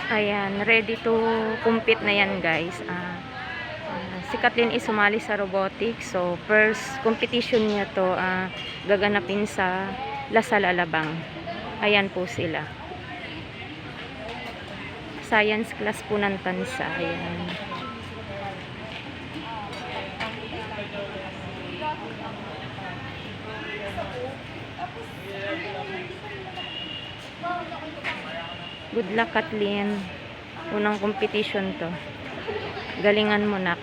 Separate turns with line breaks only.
Ayan, ready to compete na yan guys. Si Kathleen is sumali sa robotics. So, first competition niya to gaganapin sa Lasal Alabang. Ayan po sila. Science class po ng tansa. Ayan. Good luck, Kathleen. Unang competition to. Galingan mo, nak.